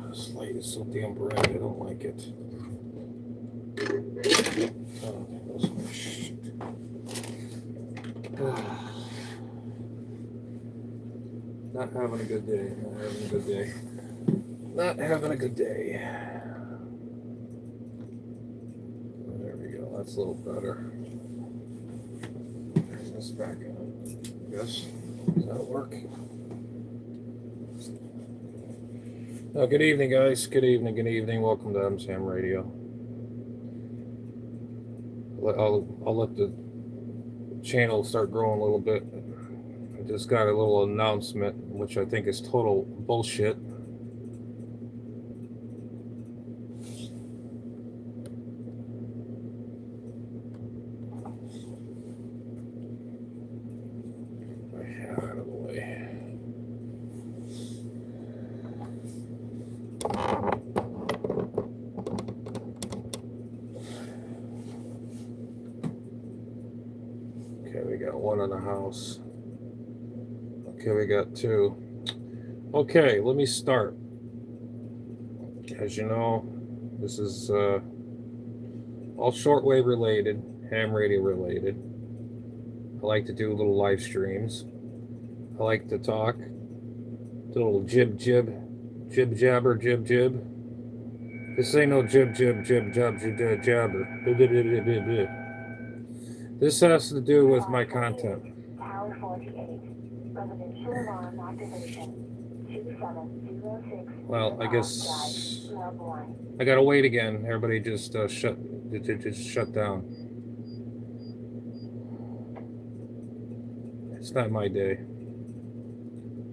This light is so damn bright, I don't like it. Oh, not having a good day. Not having a good day. Not having a good day. There we go. That's a little better. Turn this back on. Yes. Does that work? Oh, good evening, guys. Good evening. Good evening. Welcome to HAMRADIO. I'll let the channel start growing a little bit. I just got a little announcement, which I think is total bullshit. Out of the way. Okay, we got one in the house. Okay, we got two. Okay, let me start. As you know, this is all shortwave related, ham radio related. I like to do little live streams. I like to talk. Do a little jib jabber. This ain't no jib jabber. This has to do with my content. Well, I guess I gotta wait again. Everybody just shut down. It's not my day.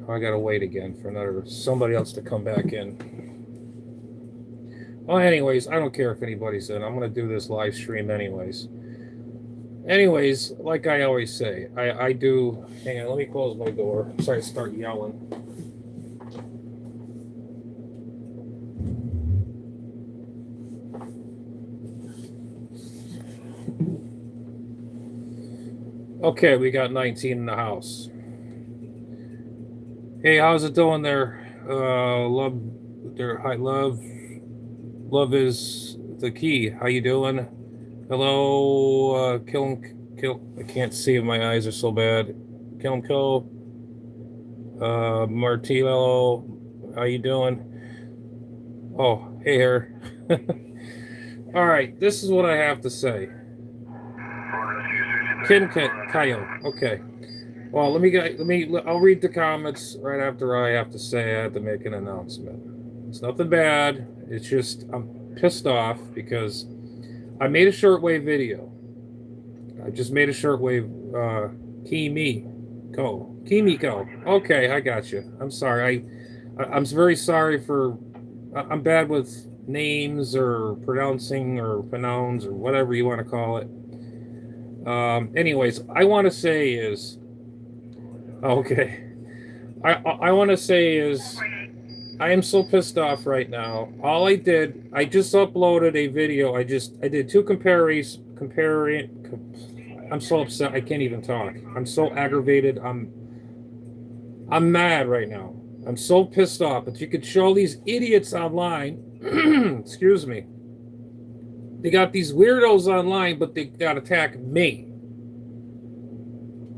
I gotta wait again for somebody else to come back in. Well, anyways, I don't care if anybody's in. I'm gonna do this live stream anyways. Anyways, like I always say, I do. Hang on, let me close my door. Sorry to start yelling. Okay, we got 19 in the house. Hey, how's it doing there? Love there. Hi, love Love is the key. How you doing? Hello, kill. I can't see. My eyes are so bad. Kill. Martillo, how you doing? Oh, hey here. All right, this is what I have to say. Kayo. Okay. Well, I'll read the comments right after I have to say I have to make an announcement. It's nothing bad. It's just I'm pissed off because I made a shortwave video. I just made a shortwave Kimiko. Okay, I got you. I'm sorry. I'm very sorry for I'm bad with names or pronouncing or pronouns or whatever you want to call it. Anyways, I want to say is okay. I want to say is I am so pissed off right now. All I just uploaded a video. I did two comparing. I'm so upset. I can't even talk. I'm so aggravated. I'm mad right now. I'm so pissed off. But you could show these idiots online. Excuse me. They got these weirdos online, but they got to attack me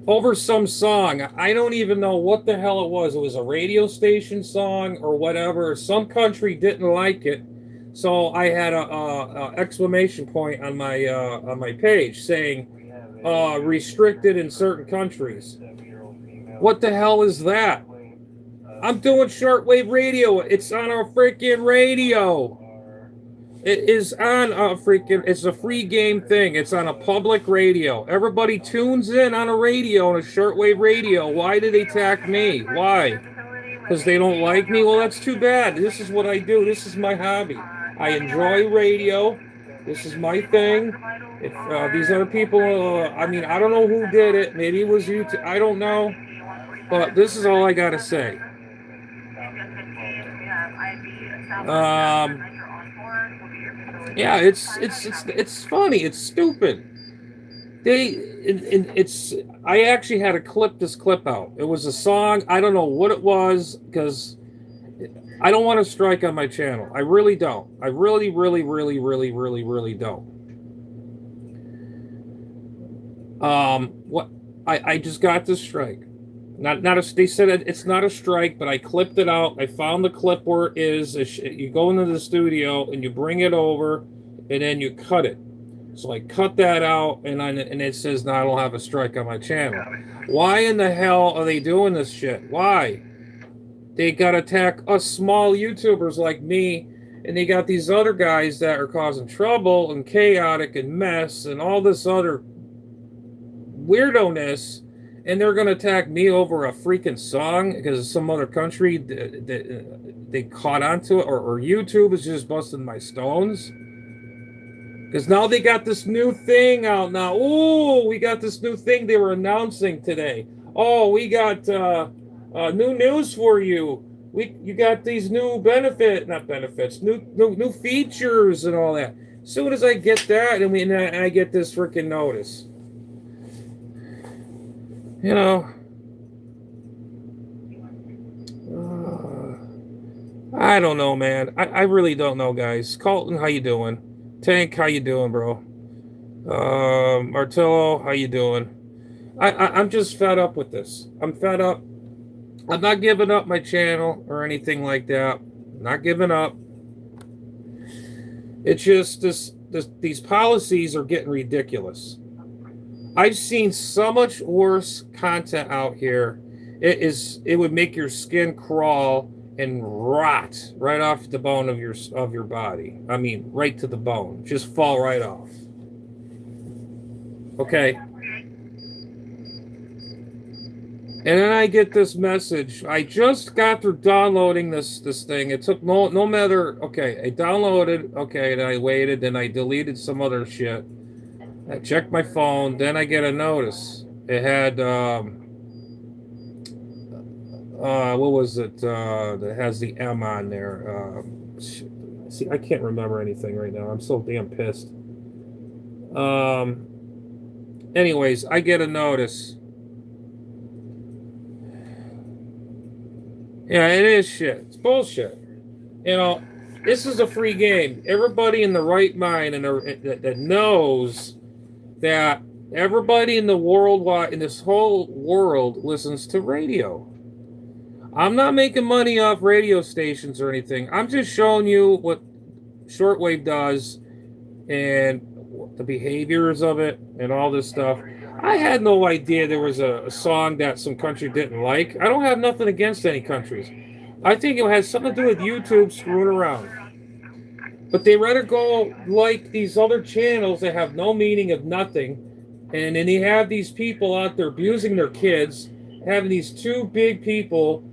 over some song. I don't even know what the hell it was. It was a radio station song or whatever. Some country didn't like it, so I had a exclamation point on my page saying restricted in certain countries. What the hell is that? I'm doing shortwave radio. It's on our freaking radio. It is on a freaking, it's a free game thing. It's on a public radio. Everybody tunes in on a radio, on a shortwave radio. Why did they attack me? Why? Because they don't like me? Well, that's too bad. This is what I do. This is my hobby. I enjoy radio. This is my thing. If these other people, I don't know who did it. Maybe it was you. I don't know. But this is all I got to say. Yeah, it's funny. It's stupid. it's I actually had to clip this clip out. It was a song. I don't know what it was because I don't want to strike on my channel. I really don't. I really don't. What I just got this strike. Not a, they said it's not a strike, but I clipped it out. I found the clip where it is. You go into the studio and you bring it over, and then you cut it. So I cut that out, and it says now I don't have a strike on my channel. Why in the hell are they doing this shit? Why? They got to attack us small YouTubers like me, and they got these other guys that are causing trouble and chaotic and mess and all this other weirdo-ness, and they're going to attack me over a freaking song because some other country they caught onto it, or YouTube is just busting my stones. Because now they got this new thing out now. Oh, we got this new thing they were announcing today. Oh, we got new news for you. You got these new new features and all that. As soon as I get that, and I get this freaking notice. You know, I don't know, man. I really don't know, guys. Colton, how you doing? Tank, how you doing, bro? Martillo, how you doing? I'm just fed up with this. I'm fed up. I'm not giving up my channel or anything like that. Not giving up. It's just these policies are getting ridiculous. I've seen so much worse content out here. It would make your skin crawl and rot right off the bone of your body. I mean, right to the bone. Just fall right off. Okay. And then I get this message. I just got through downloading this thing. It took no matter. Okay, I downloaded. Okay, then I waited. Then I deleted some other shit. I checked my phone. Then I get a notice. It had what was it? That has the M on there. See, I can't remember anything right now. I'm so damn pissed. Anyways, I get a notice. Yeah, it is shit. It's bullshit. You know, this is a free game. Everybody in the right mind and that knows that everybody in the worldwide, in this whole world, listens to radio. I'm not making money off radio stations or anything. I'm just showing you what shortwave does and the behaviors of it and all this stuff. I had no idea there was a song that some country didn't like. I don't have nothing against any countries. I think it has something to do with YouTube screwing around. But they rather go like these other channels that have no meaning of nothing. And then you have these people out there abusing their kids, having these two big people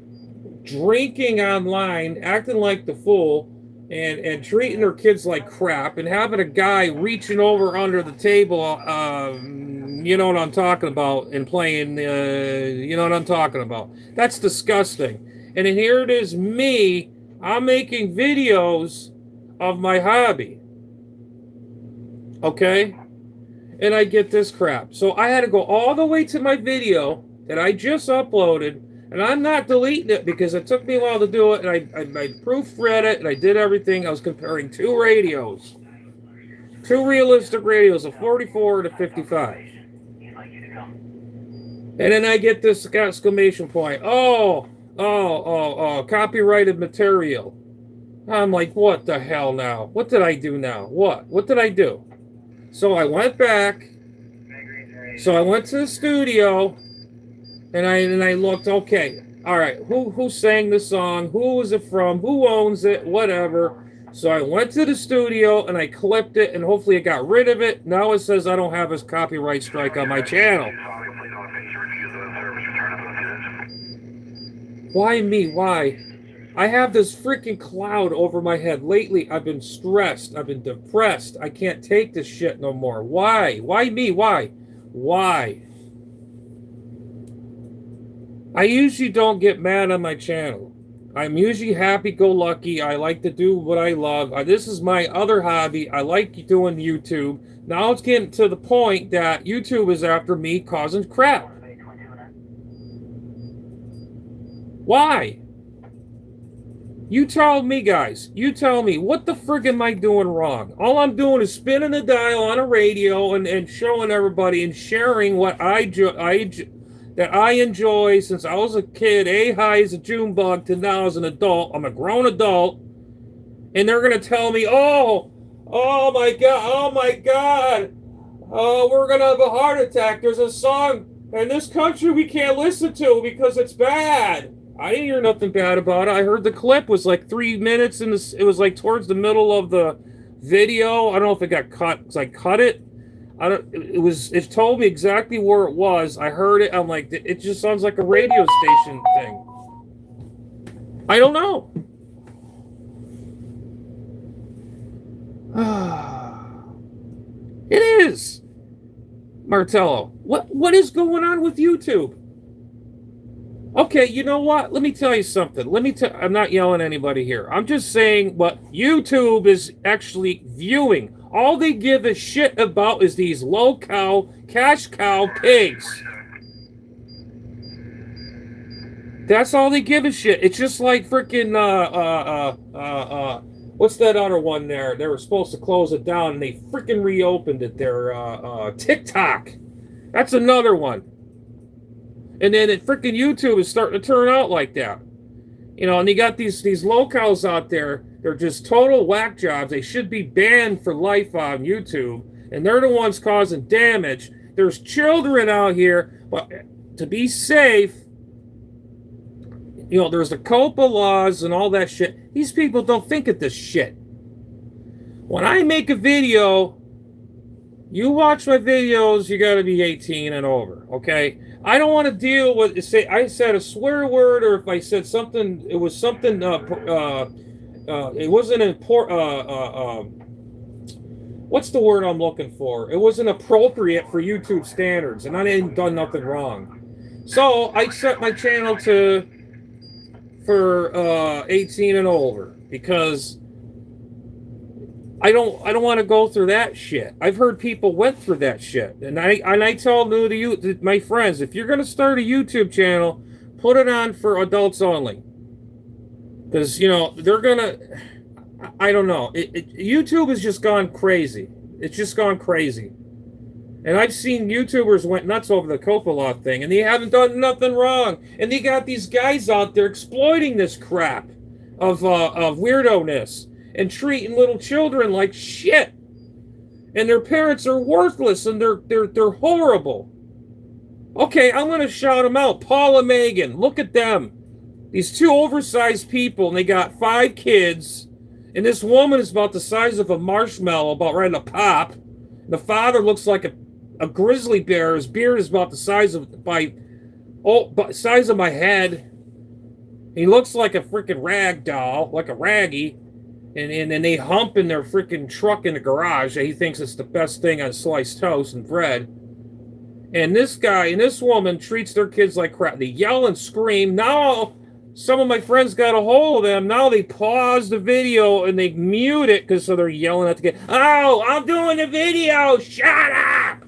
drinking online, acting like the fool, and treating their kids like crap, and having a guy reaching over under the table, you know what I'm talking about, and playing, you know what I'm talking about. That's disgusting. And then here it is, me, I'm making videos of my hobby. Okay? And I get this crap. So I had to go all the way to my video that I just uploaded, and I'm not deleting it because it took me a while to do it, and I proofread it, and I did everything. I was comparing two radios. Two realistic radios, a 44 to 55. And then I get this exclamation point. Oh, copyrighted material. I'm like, what the hell now? What did I do now? What did I do? So I went back. So I went to the studio, and I looked. Okay, all right. Who sang the song? Who was it from? Who owns it? Whatever. So I went to the studio and I clipped it, and hopefully it got rid of it. Now it says I don't have a copyright strike on my channel. Why me? Why? I have this freaking cloud over my head. Lately, I've been stressed. I've been depressed. I can't take this shit no more. Why? Why me? Why? I usually don't get mad on my channel. I'm usually happy-go-lucky. I like to do what I love. This is my other hobby. I like doing YouTube. Now it's getting to the point that YouTube is after me causing crap. Why? You tell me, guys. You tell me, what the frig am I doing wrong? All I'm doing is spinning the dial on a radio and showing everybody and sharing what that I enjoy since I was a kid, high as a June bug, to now as an adult. I'm a grown adult. And they're going to tell me, oh my God, we're going to have a heart attack. There's a song in this country we can't listen to because it's bad. I didn't hear nothing bad about it. I heard the clip was like 3 minutes, and it was like towards the middle of the video. I don't know if it got cut because I cut it. It told me exactly where it was. I heard it. I'm like, it just sounds like a radio station thing. I don't know. It is. Martello, what is going on with YouTube? Okay, you know what? Let me tell you something. I'm not yelling at anybody here. I'm just saying what YouTube is actually viewing. All they give a shit about is these cash cow pigs. That's all they give a shit. It's just like freaking what's that other one there? They were supposed to close it down and they freaking reopened it there. TikTok. That's another one. And then freaking YouTube is starting to turn out like that. You know, and you got these locals out there. They're just total whack jobs. They should be banned for life on YouTube. And they're the ones causing damage. There's children out here, but to be safe, you know, there's the COPA laws and all that shit. These people don't think of this shit. When I make a video, you watch my videos, you got to be 18 and over, okay? I don't want to deal with, say, I said a swear word, or if I said something, it was something, it wasn't important, what's the word I'm looking for? It wasn't appropriate for YouTube standards, and I ain't done nothing wrong. So I set my channel for 18 and over, because I don't want to go through that shit. I've heard people went through that shit. And I tell my friends, if you're going to start a YouTube channel, put it on for adults only. Because, you know, they're going to, I don't know. YouTube has just gone crazy. It's just gone crazy. And I've seen YouTubers went nuts over the COPA law thing, and they haven't done nothing wrong. And they got these guys out there exploiting this crap of weirdo-ness. And treating little children like shit, and their parents are worthless, and they're horrible. Okay, I'm gonna shout them out. Paula Megan, look at them. These two oversized people, and they got 5 kids, and this woman is about the size of a marshmallow, about ready to pop. The father looks like a grizzly bear. His beard is about the size of size of my head. He looks like a freaking rag doll, like a raggy. And they hump in their freaking truck in the garage. He thinks it's the best thing on sliced toast and bread. And this guy and this woman treats their kids like crap. They yell and scream. Now, some of my friends got a hold of them. Now they pause the video and they mute it because so they're yelling at the kid. Oh, I'm doing the video. Shut up.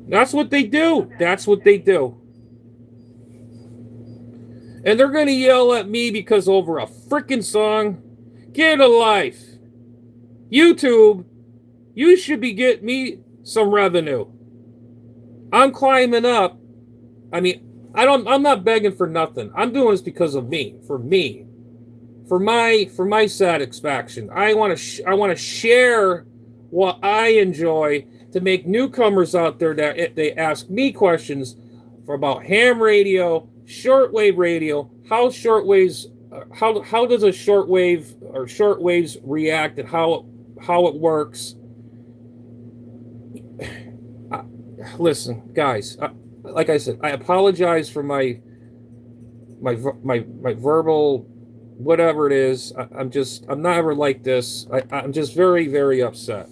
That's what they do. That's what they do. And they're going to yell at me because over a freaking song. Get a life. YouTube, you should be getting me some revenue. I'm climbing up. I mean, I'm not begging for nothing. I'm doing this because of me, for my satisfaction. I want to share what I enjoy to make newcomers out there that they ask me questions about ham radio, shortwave radio, how shortwaves how does a shortwave or shortwaves react, and how it works? Listen, guys. Like I said, I apologize for my verbal whatever it is. I'm not ever like this. I'm just very, very upset.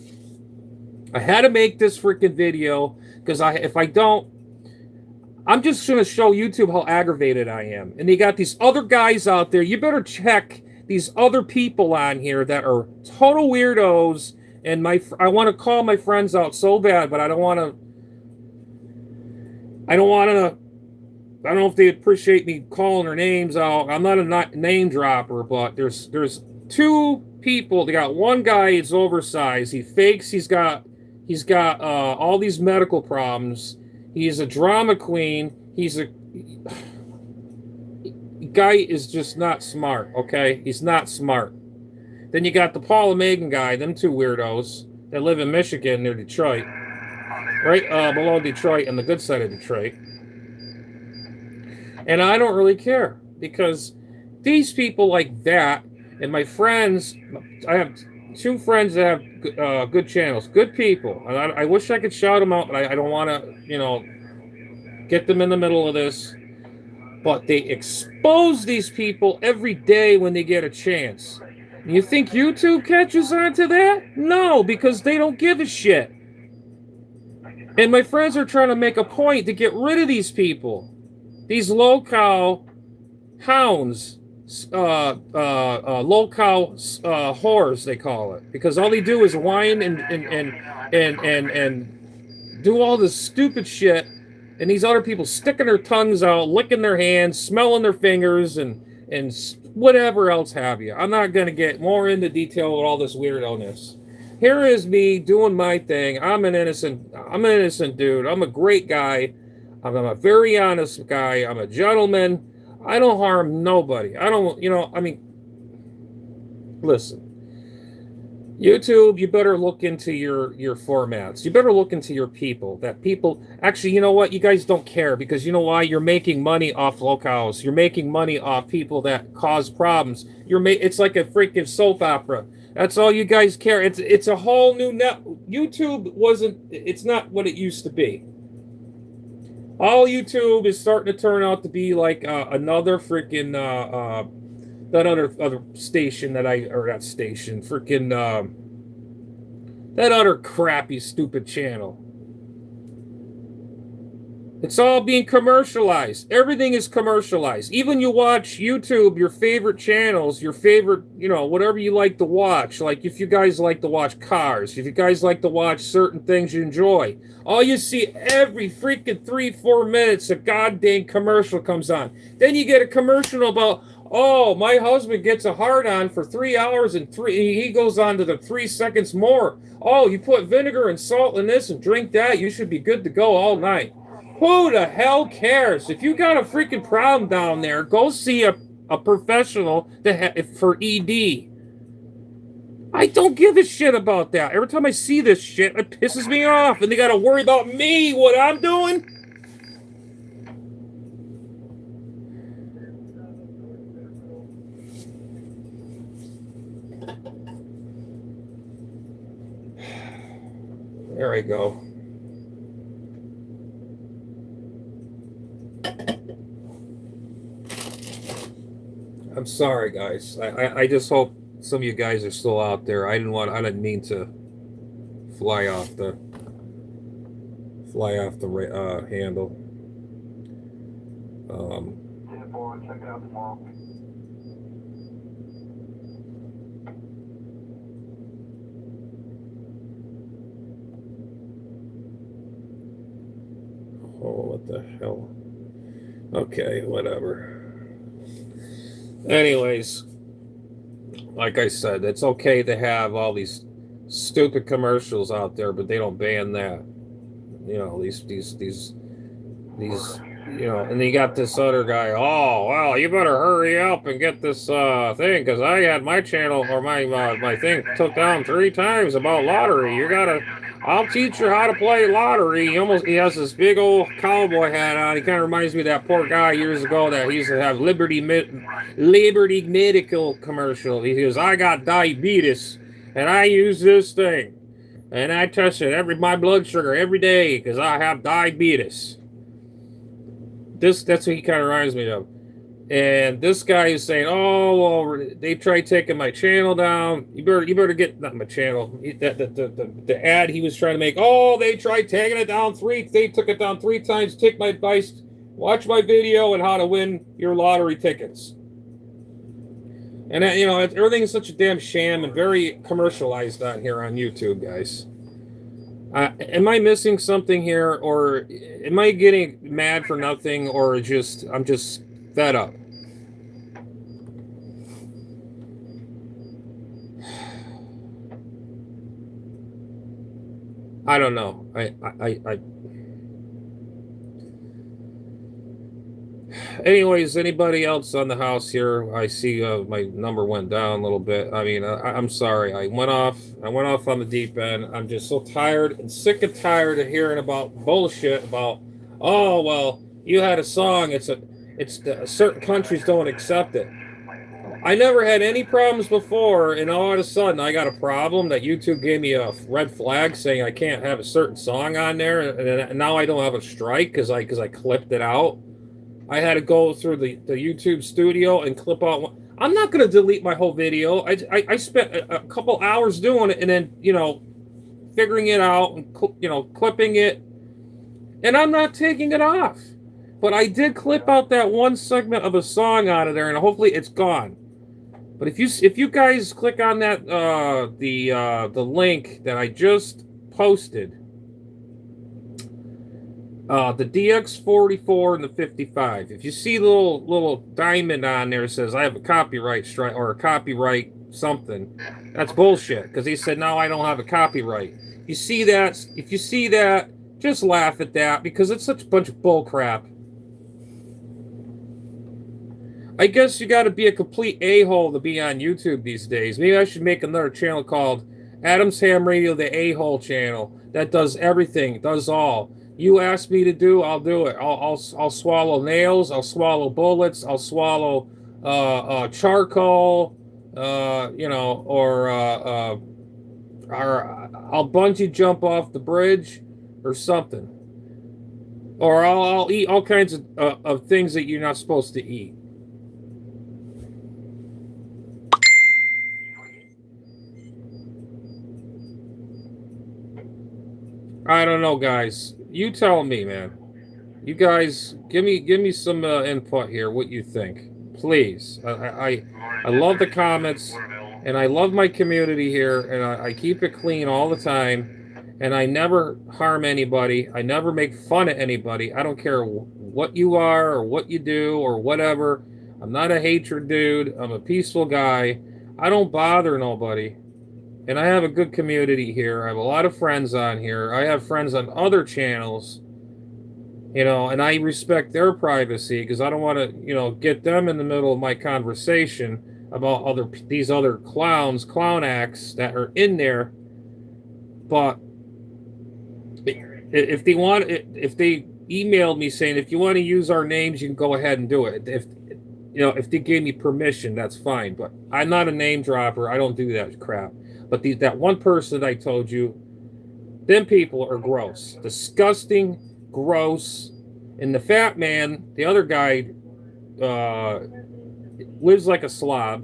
I had to make this freaking video because if I don't, I'm just going to show YouTube how aggravated I am. And you got these other guys out there. You better check these other people on here that are total weirdos. And I want to call my friends out so bad, but I don't know if they appreciate me calling their names out. I'm not a name dropper, but there's two people. They got one guy, it's oversized. He fakes he's got all these medical problems. He's a drama queen. Guy is just not smart, okay? He's not smart. Then you got the Paul and Megan guy, them two weirdos that live in Michigan near Detroit. Right below Detroit on the good side of Detroit. And I don't really care because these people like that and my friends, I have two friends that have good channels, good people. And I wish I could shout them out, but I don't want to, get them in the middle of this. But they expose these people every day when they get a chance. You think YouTube catches on to that? No, because they don't give a shit. And my friends are trying to make a point to get rid of these people. These low-cow hounds, low-cow whores, they call it. Because all they do is whine and do all this stupid shit. And these other people sticking their tongues out, licking their hands, smelling their fingers, and whatever else have you. I'm not going to get more into detail with all this weirdo-ness. Here is me doing my thing. I'm an innocent dude. I'm a great guy. I'm a very honest guy. I'm a gentleman. I don't harm nobody. I don't, listen. YouTube, you better look into your formats. You better look into your people. That people, actually, you know what? You guys don't care because you know why? You're making money off locals. You're making money off people that cause problems. It's like a freaking soap opera. That's all you guys care. It's a whole new net. YouTube it's not what it used to be. All YouTube is starting to turn out to be like another freaking that other station that other crappy stupid channel. It's all being commercialized. Everything is commercialized. Even you watch YouTube, your favorite channels, your favorite, whatever you like to watch. Like if you guys like to watch cars, if you guys like to watch certain things you enjoy, all you see every freaking 3-4 minutes, a goddamn commercial comes on. Then you get a commercial about, oh, my husband gets a hard-on for 3 hours and he goes on to the 3 seconds more. Oh, you put vinegar and salt in this and drink that, you should be good to go all night. Who the hell cares? If you got a freaking problem down there, go see a professional for ED. I don't give a shit about that. Every time I see this shit, it pisses me off. And they got to worry about me, what I'm doing. There I go. I'm sorry, guys. I just hope some of you guys are still out there. I didn't mean to fly off the handle. Check it out tomorrow. Oh, what the hell? Okay, whatever. Anyways, like I said, it's okay to have all these stupid commercials out there, but they don't ban that. These and you got this other guy, oh, well, you better hurry up and get this thing, because I had my channel, or my thing took down 3 times about lottery. I'll teach you how to play lottery. He has this big old cowboy hat on. He kind of reminds me of that poor guy years ago that he used to have Liberty Medical commercial. He goes, I got diabetes, and I use this thing, and I test it my blood sugar every day because I have diabetes. That's what he kind of reminds me of. And this guy is saying, oh, well, they tried taking my channel down. You better get, not my channel, the ad he was trying to make. Oh, they tried taking it down they took it down 3 times. Take my advice. Watch my video on how to win your lottery tickets. And you know, everything is such a damn sham and very commercialized on here on YouTube, guys. Am I missing something here, or am I getting mad for nothing, or just I'm just fed up? I don't know. Anyways, anybody else on the house here? I see my number went down a little bit. I mean, I'm sorry. I went off on the deep end. I'm just so tired and sick and tired of hearing about bullshit about, oh well, you had a song. It's certain countries don't accept it. I never had any problems before, and all of a sudden I got a problem that YouTube gave me a red flag saying I can't have a certain song on there, and now I don't have a strike because I clipped it out. I had to go through the YouTube studio and clip out one. I'm not going to delete my whole video. I spent a couple hours doing it, and then, you know, figuring it out and, you know, clipping it, and I'm not taking it off. But I did clip out that one segment of a song out of there, and hopefully it's gone. But if you guys click on that the link that I just posted, the DX44 and the 55. If you see the little diamond on there that says I have a copyright strike or a copyright something, that's bullshit. Because he said no, I don't have a copyright. You see that? If you see that, just laugh at that because it's such a bunch of bull crap. I guess you got to be a complete a-hole to be on YouTube these days. Maybe I should make another channel called Adam's Ham Radio, the a-hole channel that does everything, does all. You ask me to do, I'll do it. I'll swallow nails. I'll swallow bullets. I'll swallow charcoal. You know, or I'll bungee jump off the bridge, or something. Or I'll eat all kinds of things that you're not supposed to eat. I don't know, guys. You tell me, man. You guys, give me some input here. What you think, please? I love the comments, and I love my community here, and I keep it clean all the time, and I never harm anybody. I never make fun of anybody. I don't care what you are or what you do or whatever. I'm not a hatred dude. I'm a peaceful guy. I don't bother nobody. And I have a good community here. I have a lot of friends on here. I have friends on other channels, you know, and I respect their privacy because I don't want to, you know, get them in the middle of my conversation about these other clown acts that are in there. But if they emailed me saying, if you want to use our names, you can go ahead and do it. If they gave me permission, that's fine. But I'm not a name dropper. I don't do that crap. But that one person that I told you, them people are gross. Disgusting, gross. And the fat man, the other guy, lives like a slob.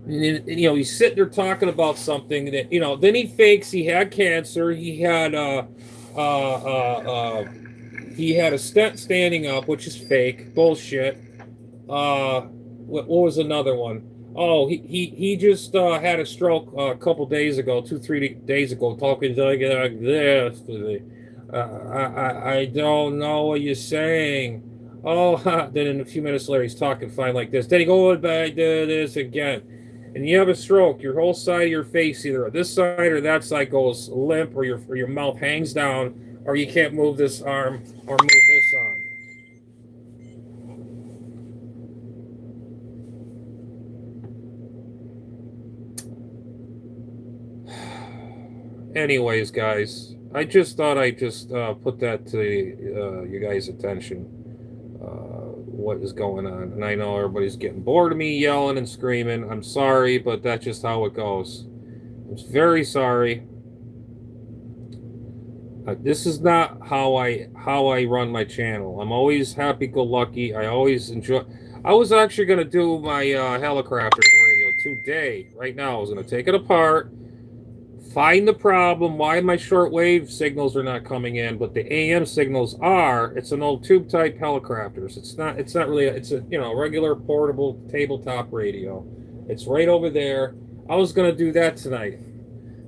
And, you know, he's sitting there talking about something that, you know, then he fakes he had cancer. He had a stent standing up, which is fake. Bullshit. What was another one? Oh, he just had a stroke a couple days ago, 2-3 days ago, talking like this. I don't know what you're saying. Oh, then in a few minutes later, he's talking fine like this. Then he goes back to this again. And you have a stroke, your whole side of your face, either this side or that side goes limp, or your mouth hangs down, or you can't move this arm or move this arm. Anyways, guys, I just thought I'd just put that to you guys' attention, what is going on. And I know everybody's getting bored of me yelling and screaming. I'm sorry, but that's just how it goes. I'm very sorry. This is not how I run my channel. I'm always happy-go-lucky. I always enjoy. I was actually going to do my Helicopters radio today. Right now, I was going to take it apart, find the problem, why my shortwave signals are not coming in, but the AM signals are. It's an old tube type helicopters. It's not really, it's a, you know, regular portable tabletop radio. It's right over there. I was going to do that tonight.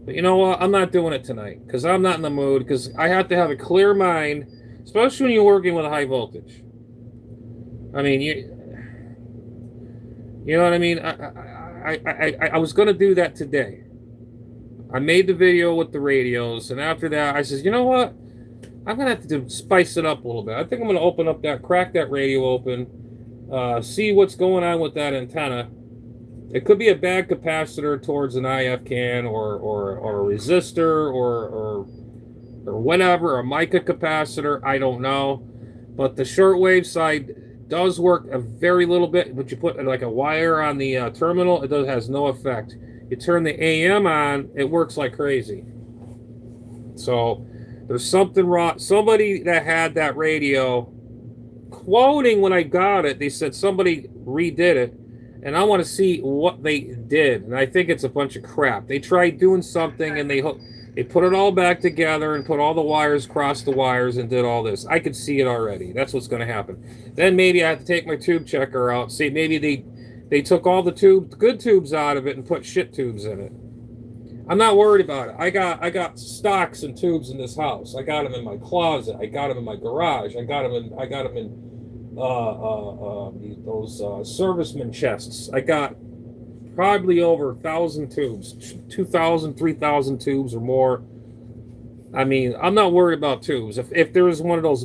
But you know what? I'm not doing it tonight because I'm not in the mood, because I have to have a clear mind, especially when you're working with a high voltage. I mean, you know what I mean? I was going to do that today. I made the video with the radios, and after that, I says, you know what? I'm going to have to spice it up a little bit. I think I'm going to open up crack that radio open, see what's going on with that antenna. It could be a bad capacitor towards an IF can, or a resistor, or whatever, a mica capacitor. I don't know. But the shortwave side does work a very little bit, but you put like a wire on the terminal, it has no effect. You turn the AM on, it works like crazy. So there's something wrong. Somebody that had that radio, quoting when I got it, they said somebody redid it, and I want to see what they did. And I think it's a bunch of crap. They tried doing something, and they put it all back together and put all the wires, crossed the wires, and did all this. I could see it already. That's what's going to happen. Then maybe I have to take my tube checker out. See, maybe they took all the good tubes out of it and put shit tubes in it. I'm not worried about it. I got stocks and tubes in this house. I got them in my closet. I got them in my garage. I got them in those serviceman chests. I got probably over 1,000 tubes, 2,000, 3,000 tubes or more. I mean, I'm not worried about tubes. If there's one of those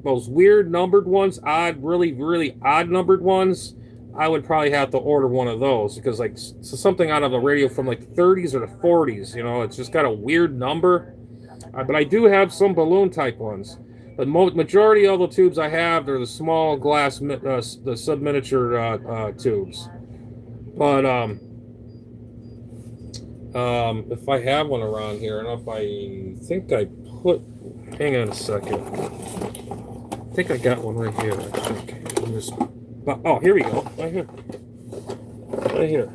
those weird numbered ones, really odd numbered ones, I would probably have to order one of those, because like something out of a radio from like the 30s or the 40s, you know, it's just got a weird number. But I do have some balloon type ones. The majority of the tubes I have, they're the small glass, the sub-miniature tubes. But if I have one around here, and if I think I put, hang on a second. I think I got one right here. I think. Oh, here we go. Right here. Right here.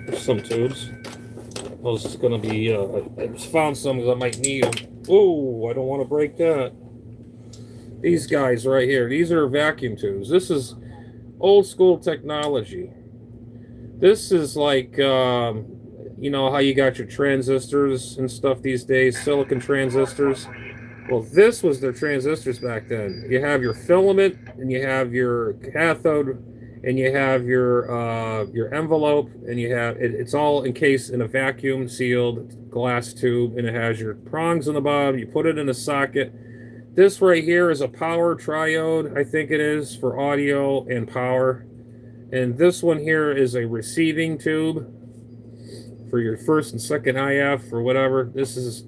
There's some tubes. Those is going to be, I just found some because I might need them. Oh, I don't want to break that. These guys right here. These are vacuum tubes. This is old school technology. This is like, you know how you got your transistors and stuff these days, silicon transistors. Well, this was their transistors back then. You have your filament, and you have your cathode, and you have your envelope, and you have it's all encased in a vacuum sealed glass tube, and it has your prongs on the bottom. You put it in a socket. This right here is a power triode, I think it is, for audio and power. And this one here is a receiving tube for your first and second IF or whatever. This is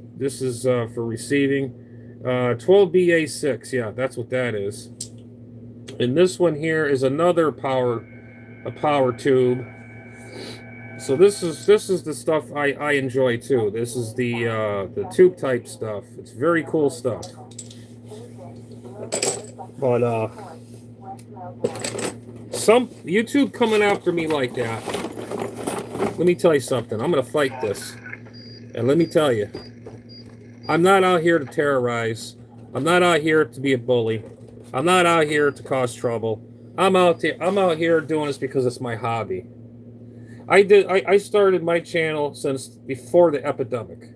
for receiving. 12BA6, yeah, that's what that is. And this one here is another power tube. So this is the stuff I enjoy too. This is the tube type stuff. It's very cool stuff. But some YouTube coming after me like that. Let me tell you something. I'm gonna fight this. And let me tell you, I'm not out here to terrorize. I'm not out here to be a bully. I'm not out here to cause trouble. I'm out here doing this because it's my hobby. I started my channel since before the epidemic.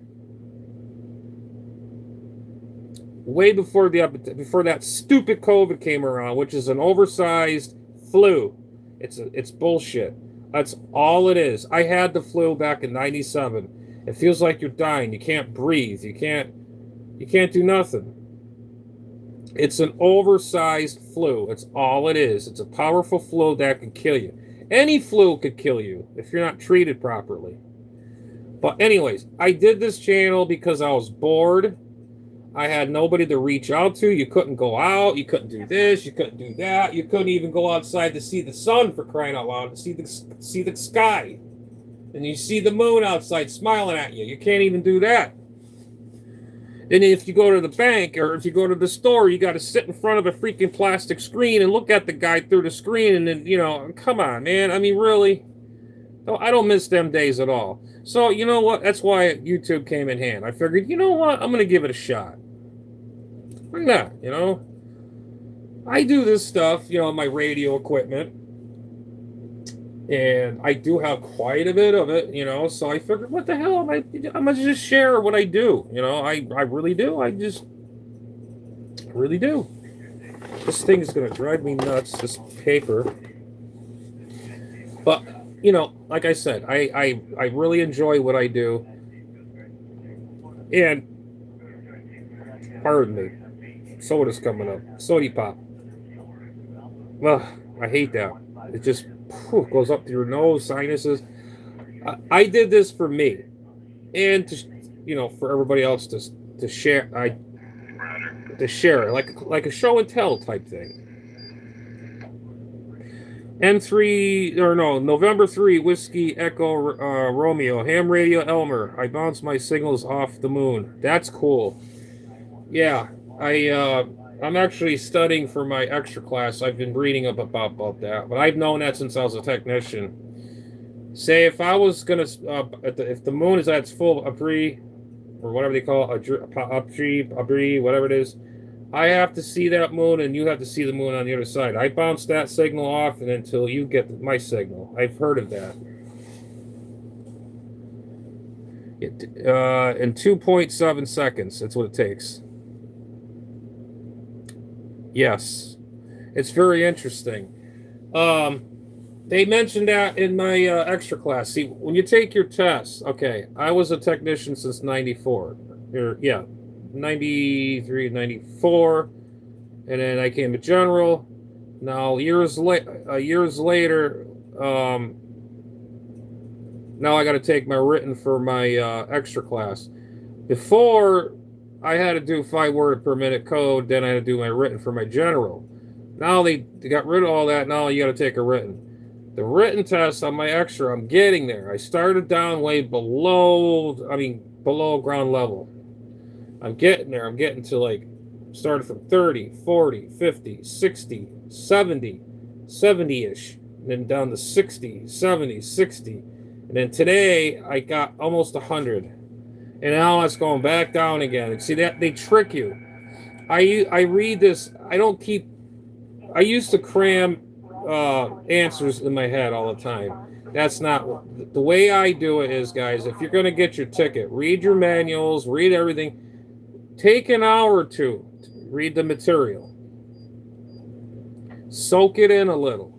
Way before before that stupid COVID came around, which is an oversized flu. It's bullshit. That's all it is. I had the flu back in '97. It feels like you're dying. You can't breathe. You can't do nothing. It's an oversized flu. It's all it is. It's a powerful flu that can kill you. Any flu could kill you if you're not treated properly. But anyways, I did this channel because I was bored. I had nobody to reach out to. You couldn't go out. You couldn't do this. You couldn't do that. You couldn't even go outside to see the sun, for crying out loud, to see the sky. And you see the moon outside smiling at you. You can't even do that. And if you go to the bank or if you go to the store, you got to sit in front of a freaking plastic screen and look at the guy through the screen. And then, come on, man. I mean, really? No, I don't miss them days at all. So, you know what? That's why YouTube came in hand. I figured, you know what? I'm going to give it a shot. Why not? I do this stuff, my radio equipment. And I do have quite a bit of it, so I figured, what the hell? I'm going to just share what I do. I really do. I really do. This thing is going to drive me nuts, this paper. But, like I said, I really enjoy what I do. And, pardon me, soda's coming up. Sody pop. Well, I hate that. It just goes up to your nose, sinuses. I did this for me, and for everybody else to share. To share like a show and tell type thing. November 3, Whiskey Echo Romeo, Ham Radio Elmer. I bounced my signals off the moon. That's cool. Yeah, I'm actually studying for my extra class. I've been reading up about that, but I've known that since I was a technician. Say if I was gonna, if the moon is at its full abri, or whatever they call it, abri, whatever it is, I have to see that moon, and you have to see the moon on the other side. I bounce that signal off, and until you get my signal. I've heard of that. In 2.7 seconds, that's what it takes. Yes, it's very interesting. They mentioned that in my extra class. See, when you take your tests, okay, I was a technician since 94. 93, 94, and then I came to general. Now, years later, now I got to take my written for my extra class. Before, I had to do 5 word per minute code, then I had to do my written for my general. Now they got rid of all that. Now you got to take a written. The written test on my extra, I'm getting there. I started down way below ground level. I'm getting there. I'm getting to started from 30, 40, 50, 60, 70, 70-ish, and then down to 60, 70, 60. And then today I got almost 100. And now it's going back down again. See that they trick you. I read this. I used to cram answers in my head all the time. That's not the way I do it. Is, guys, if you're going to get your ticket, read your manuals, read everything. Take an hour or two to read the material. Soak it in a little.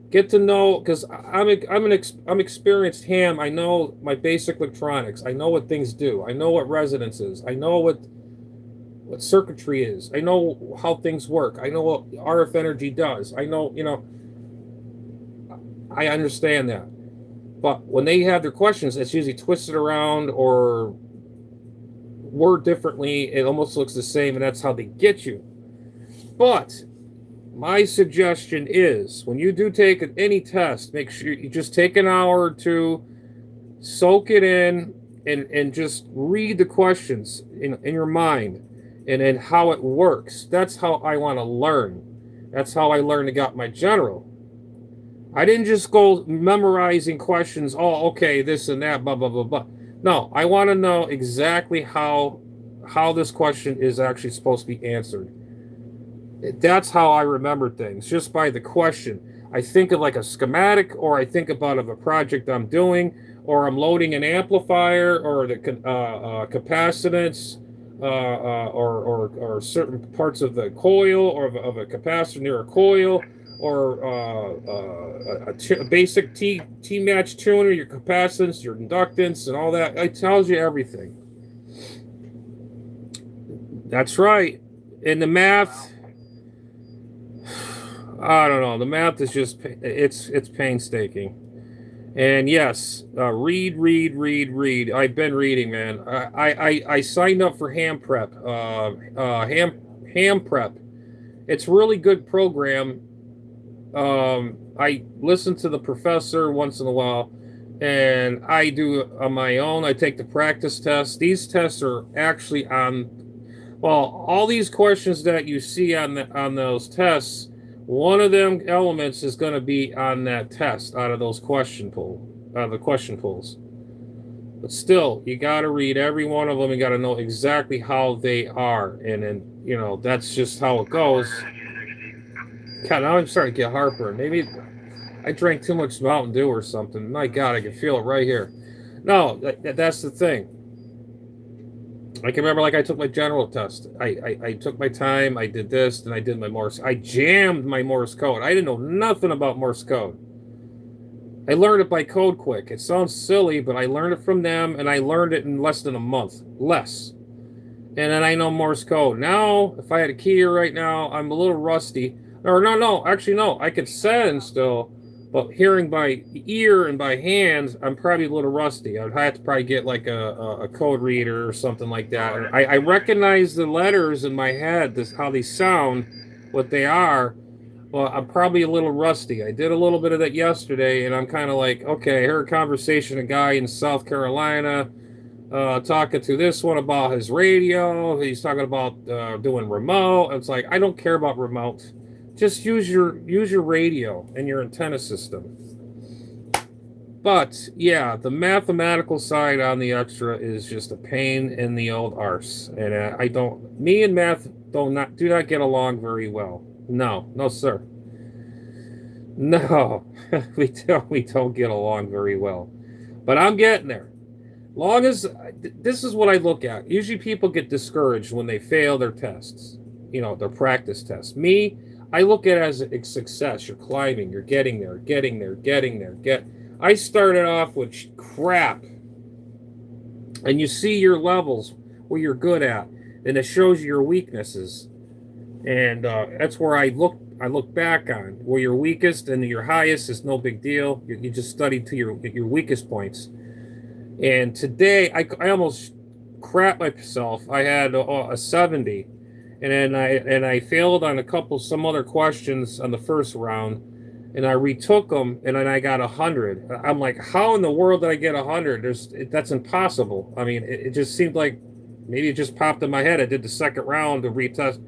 Get to know, because I'm experienced ham. I know my basic electronics. I know what things do. I know what resonance is. I know what circuitry is. I know how things work. I know what RF energy does. I know, I understand that. But when they have their questions, it's usually twisted around or word differently. It almost looks the same, and that's how they get you. But my suggestion is, when you do take any test, make sure you just take an hour or two, soak it in, and just read the questions in your mind and how it works. That's how I want to learn. That's how I learned to get my general. I didn't just go memorizing questions. Oh, okay, this and that, blah, blah, blah, blah. No, I want to know exactly how this question is actually supposed to be answered. That's how I remember things, just by the question. I think of like a schematic, or I think about a project I'm doing, or I'm loading an amplifier, or the capacitance, or certain parts of the coil, or of a capacitor near a coil, or a basic T-match tuner, your capacitance, your inductance, and all that. It tells you everything. That's right. In the math, I don't know. The math is just, it's painstaking. And yes, read. I've been reading, man. I signed up for Ham Prep. Ham Prep. It's a really good program. I listen to the professor once in a while. and I do it on my own. I take the practice tests. These tests are actually on, well, all these questions that you see on those tests, one of them elements is going to be on that test out of those the question pools. But still, you got to read every one of them. You got to know exactly how they are, and then that's just how it goes. God, now I'm starting to get heartburn. Maybe I drank too much Mountain Dew or something. My God, I can feel it right here. No, that's the thing. I can remember, like, I took my general test. I took my time. I did this, and I did my Morse. I jammed my Morse code. I didn't know nothing about Morse code. I learned it by Code Quick. It sounds silly, but I learned it from them, and I learned it in less than a month. Less. And then I know Morse code. Now, if I had a key here right now, I'm a little rusty. Or no. Actually, no. I could send still, but hearing by ear and by hand, I'm probably a little rusty. I'd have to probably get like a code reader or something like that. I recognize the letters in my head, how they sound, what they are. Well, I'm probably a little rusty. I did a little bit of that yesterday, and I'm kind of like, okay, I heard a conversation, a guy in South Carolina talking to this one about his radio. He's talking about doing remote. It's like, I don't care about remote. Just use your radio and your antenna system. But yeah, the mathematical side on the extra is just a pain in the old arse, and me and math do not get along very well. No, sir. No, we don't get along very well. But I'm getting there. Long as this is what I look at. Usually people get discouraged when they fail their tests, their practice tests. Me, I look at it as a success. You're climbing, you're getting there. I started off with crap. And you see your levels, where you're good at, and it shows you your weaknesses. And that's where I look back on where you're weakest and your highest is no big deal. You just study to your weakest points. And today I almost crap myself. I had a 70, and then I failed on some other questions on the first round, and I retook them, and then I got 100. I'm like, how in the world did I get 100? That's impossible. I mean, it just seemed like maybe it just popped in my head. I did the second round to retest.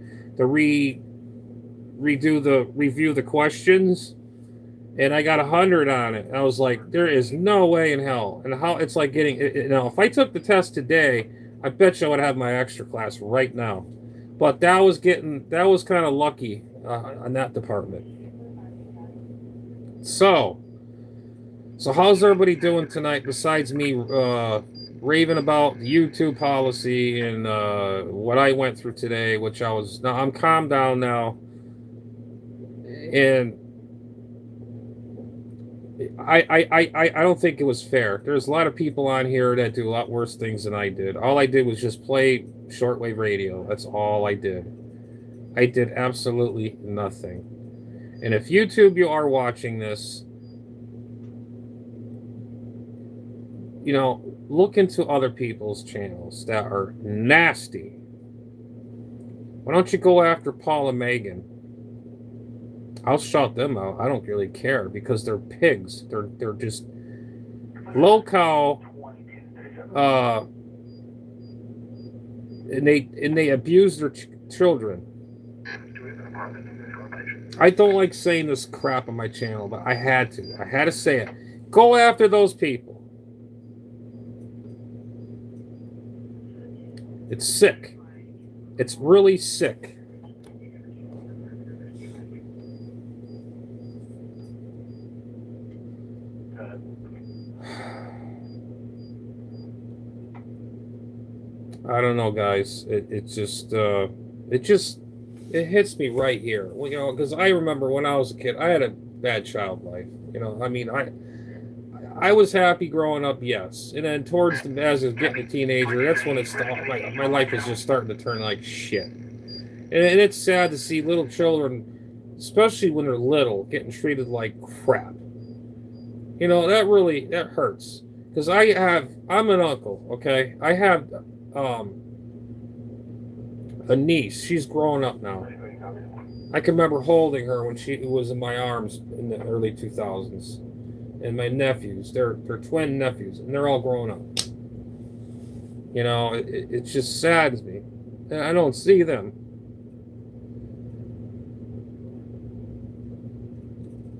Review the questions, and I got 100 on it. I was like, there is no way in hell. And how it's like getting, if I took the test today, I bet you I would have my extra class right now. But that was kind of lucky on that department. So how's everybody doing tonight besides me raving about the YouTube policy and what I went through today, now I'm calmed down now, and I don't think it was fair. There's a lot of people on here that do a lot worse things than I did. All I did was just play shortwave radio. That's all I did. I did absolutely nothing. And if YouTube, you are watching this, look into other people's channels that are nasty. Why don't you go after Paul and Megan? I'll shout them out. I don't really care because they're pigs. They're just low-cow, and they abuse their children. I don't like saying this crap on my channel, but I had to say it. Go after those people. It's sick. It's really sick. I don't know, guys. It hits me right here. Well, because I remember when I was a kid, I had a bad child life. I mean, I was happy growing up, yes. And then as I was getting a teenager, that's when it started. My life was just starting to turn like shit. And it's sad to see little children, especially when they're little, getting treated like crap. That hurts. Because I'm an uncle, okay? I have a niece. She's growing up now. I can remember holding her when she was in my arms in the early 2000s. and my nephews. They're twin nephews, and they're all grown up. You know, it just saddens me. And I don't see them.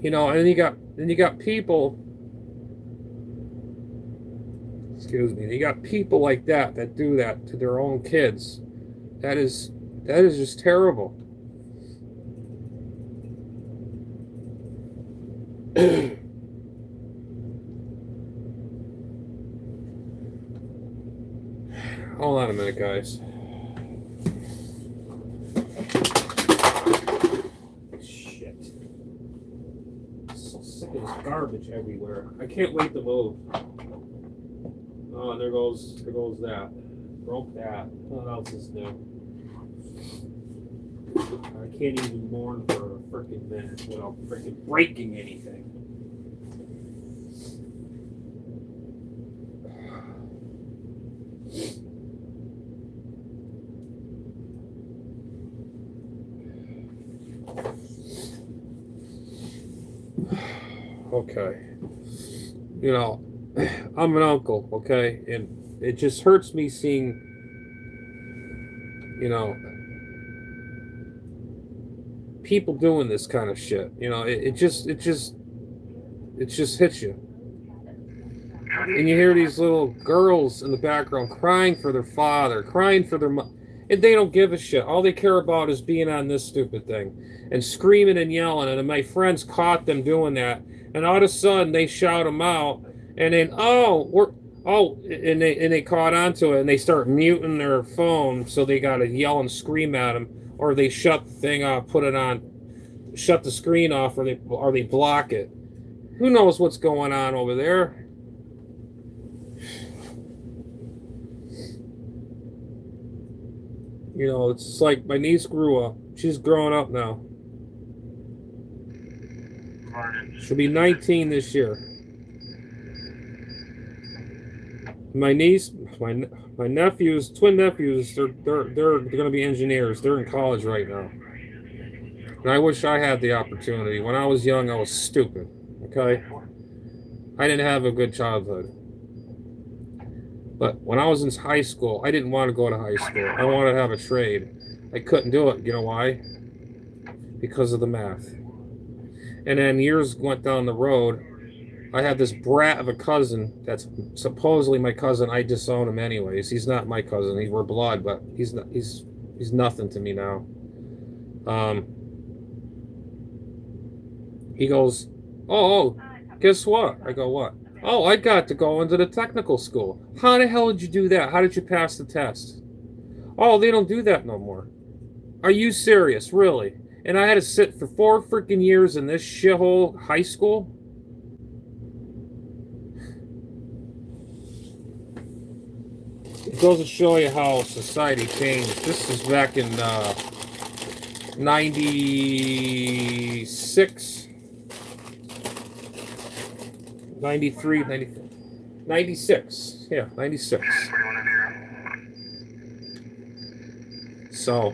You know, and then you got people. Excuse me. You got people like that do that to their own kids. That is just terrible. Hold on a minute, guys. Shit. I'm so sick of this garbage everywhere. I can't wait to move. Oh, there goes that. Broke that. What else is new? I can't even mourn for a freaking minute without freaking breaking anything. Okay. You know, I'm an uncle, okay? And it just hurts me seeing, you know, people doing this kind of shit. You know, it just hits you. And you hear these little girls in the background crying for their father, crying for their mother. And they don't give a shit. All they care about is being on this stupid thing and screaming and yelling. And my friends caught them doing that. And all of a sudden they shout them out. And then, and they caught onto it. And they start muting their phone. So they got to yell and scream at them. Or they shut the thing off, put it on, shut the screen off, or they block it. Who knows what's going on over there? You know, it's just like my niece grew up. She's growing up now. She'll be 19 this year. My niece, my nephews, twin nephews, they're going to be engineers. They're in college right now. And I wish I had the opportunity. When I was young, I was stupid. Okay? I didn't have a good childhood. But when I was in high school, I didn't want to go to high school. I wanted to have a trade. I couldn't do it. You know why? Because of the math. And then years went down the road. I had this brat of a cousin that's supposedly my cousin. I disown him anyways. He's not my cousin. We're blood, but he's nothing to me now. He goes, oh, guess what? I go, what? Oh, I got to go into the technical school. How the hell did you do that? How did you pass the test? Oh, they don't do that no more. Are you serious? Really? And I had to sit for 4 freaking years in this shithole high school? It goes to show you how society changed. This is back in 96. 93, 94, 96. Yeah, 96. So,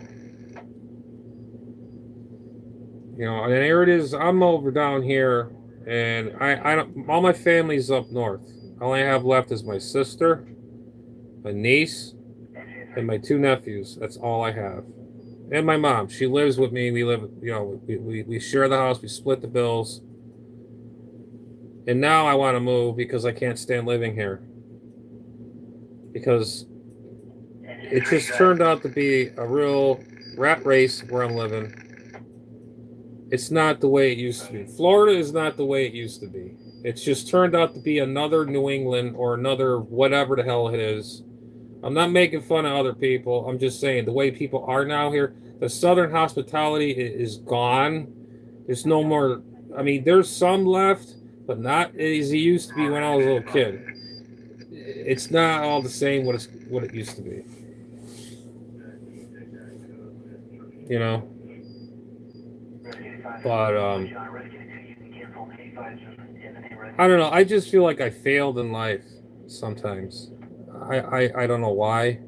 you know, and there it is. I'm over down here, and I don't. All my family's up north. All I have left is my sister, my niece, and my 2 nephews. That's all I have. And my mom. She lives with me. We live. You know, we share the house. We split the bills. And now I want to move because I can't stand living here. Because it just turned out to be a real rat race where I'm living. It's not the way it used to be. Florida is not the way it used to be. It's just turned out to be another New England or another whatever the hell it is. I'm not making fun of other people. I'm just saying the way people are now here, the Southern hospitality is gone. There's no more. I mean, there's some left, but not as it used to be when I was a little kid. It's not all the same what it used to be. You know? But, I don't know. I just feel like I failed in life sometimes. I don't know why.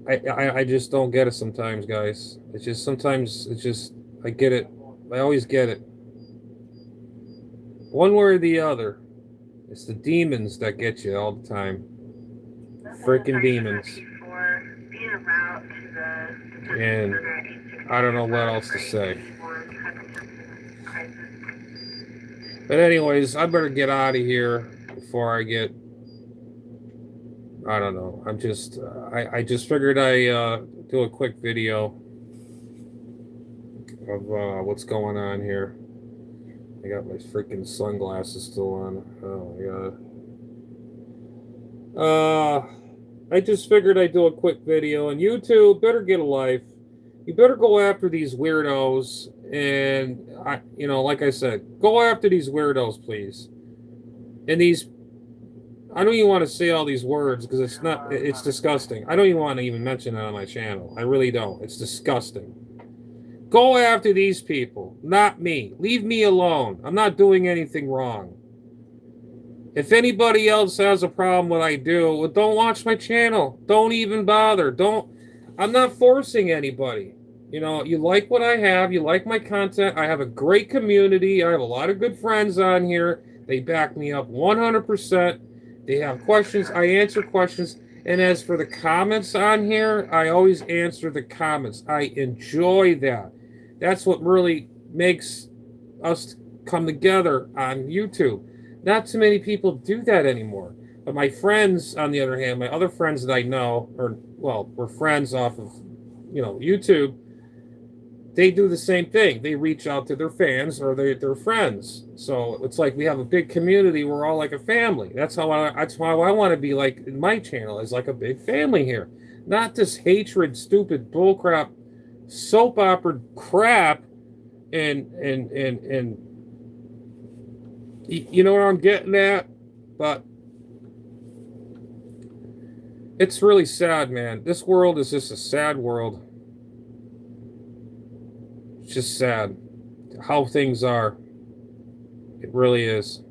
I just don't get it sometimes, guys. It's just sometimes it's just I get it. I always get it. One way or the other. It's the demons that get you all the time. Freaking demons. And I don't know what else to say. But anyways, I better get out of here before I get... I don't know. I'm just... I just figured I do a quick video of what's going on here. I got my freaking sunglasses still on. Oh my god. I just figured I'd do a quick video. And YouTube, better get a life. You better go after these weirdos. And, like I said, go after these weirdos, please. And these... I don't even want to say all these words because it's disgusting. I don't even want to even mention it on my channel. I really don't. It's disgusting. Go after these people, not me. Leave me alone. I'm not doing anything wrong. If anybody else has a problem with what I do, well, don't watch my channel. Don't even bother. I'm not forcing anybody. You like what I have. You like my content. I have a great community. I have a lot of good friends on here. They back me up 100%. They have questions. I answer questions. And as for the comments on here, I always answer the comments. I enjoy that. That's what really makes us come together on YouTube. Not too many people do that anymore. But my friends, on the other hand, my other friends that I know, we're friends off of, YouTube, they do the same thing. They reach out to their fans or their friends. So it's like we have a big community. We're all like a how that's how I want to be like in my channel, is like a big family here. Not this hatred, stupid bullcrap, soap opera crap, and you know what I'm getting at? But it's really sad, man. This world is just a sad world. It's just sad how things are. It really is.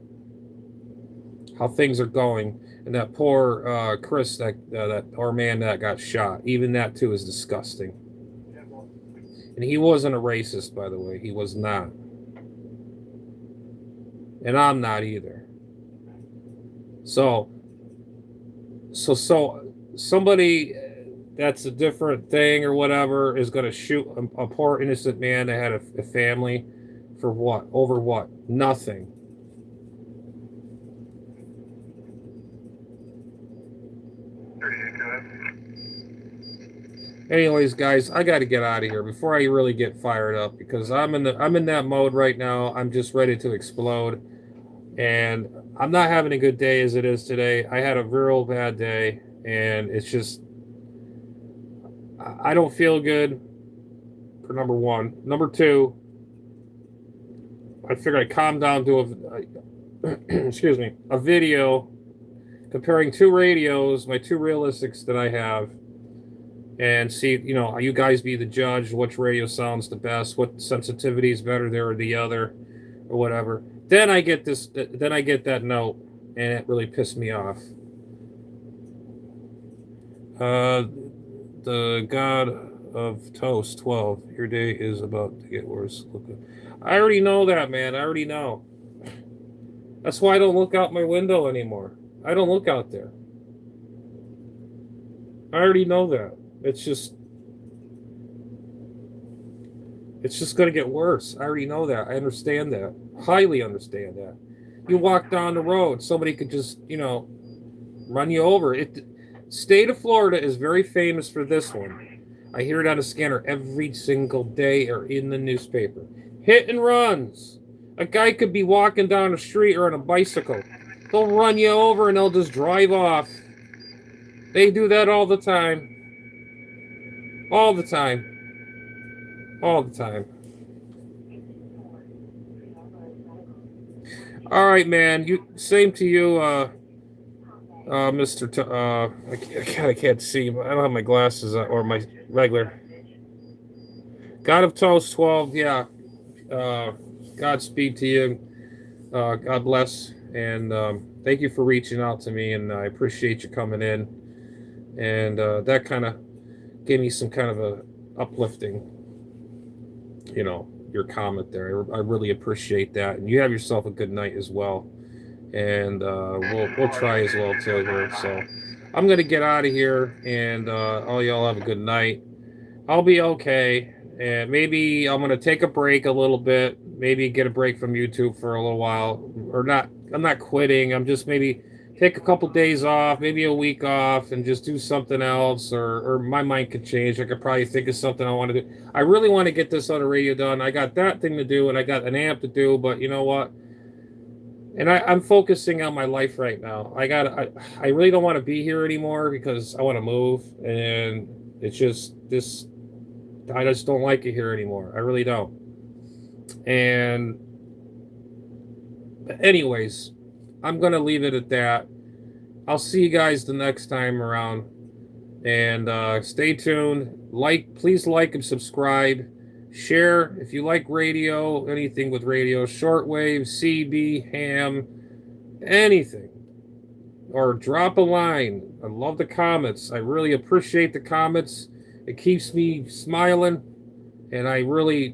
How things are going. And that poor Chris, that poor man that got shot. Even that too is disgusting. And he wasn't a racist, by the way. He was not. And I'm not either. So somebody that's a different thing or whatever is going to shoot a poor innocent man that had a family for what? Over what? Nothing. Anyways, guys, I got to get out of here before I really get fired up, because I'm in that mode right now. I'm just ready to explode, and I'm not having a good day as it is today. I had a real bad day, and it's just I don't feel good. For number one, number two, I figured I'd calm down to excuse me, a video comparing two radios, my two realistics that I have. And see, you guys be the judge, which radio sounds the best, what sensitivity is better there or the other, or whatever. Then I get that note, and it really pissed me off. The God of Toast 12, your day is about to get worse. I already know that, man. I already know. That's why I don't look out my window anymore. I don't look out there. I already know that. It's just going to get worse. I already know that. I understand that. Highly understand that. You walk down the road, somebody could just, run you over. State of Florida is very famous for this one. I hear it on a scanner every single day or in the newspaper. Hit and runs. A guy could be walking down the street or on a bicycle. They'll run you over and they'll just drive off. They do that all the time. All the time. All the time. All right, man. Same to you, Mr. I can't see. I don't have my glasses on, or my regular. God of Toast 12. Yeah. Godspeed to you. God bless. And thank you for reaching out to me. And I appreciate you coming in. And that kind of gave me some kind of a uplifting, your comment there. I really appreciate that, and you have yourself a good night as well. And we'll try as well too here. So I'm gonna get out of here, and all y'all have a good night. I'll be okay, and maybe I'm gonna take a break a little bit. Maybe get a break from YouTube for a little while, or not. I'm not quitting. I'm just maybe take a couple days off, maybe a week off, and just do something else. Or my mind could change. I could probably think of something I want to do. I really want to get this on the radio done. I got that thing to do, and I got an amp to do. But you know what? And I'm focusing on my life right now. I really don't want to be here anymore because I want to move, and it's just this. I just don't like it here anymore. I really don't. And anyways, I'm gonna leave it at that. I'll see you guys the next time around, and stay tuned. Please like and subscribe. Share if you like radio, anything with radio, shortwave, CB, ham, anything. Or drop a line. I love the comments. I really appreciate the comments. It keeps me smiling, and really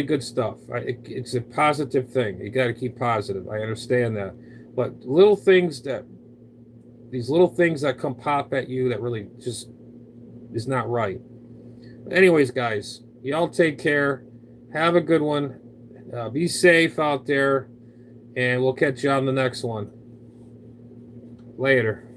good stuff. It's a positive thing. You got to keep positive. I understand that. But these little things that come pop at you that really just is not right. Anyways, guys, y'all take care. Have a good one. Be safe out there, and we'll catch you on the next one. Later.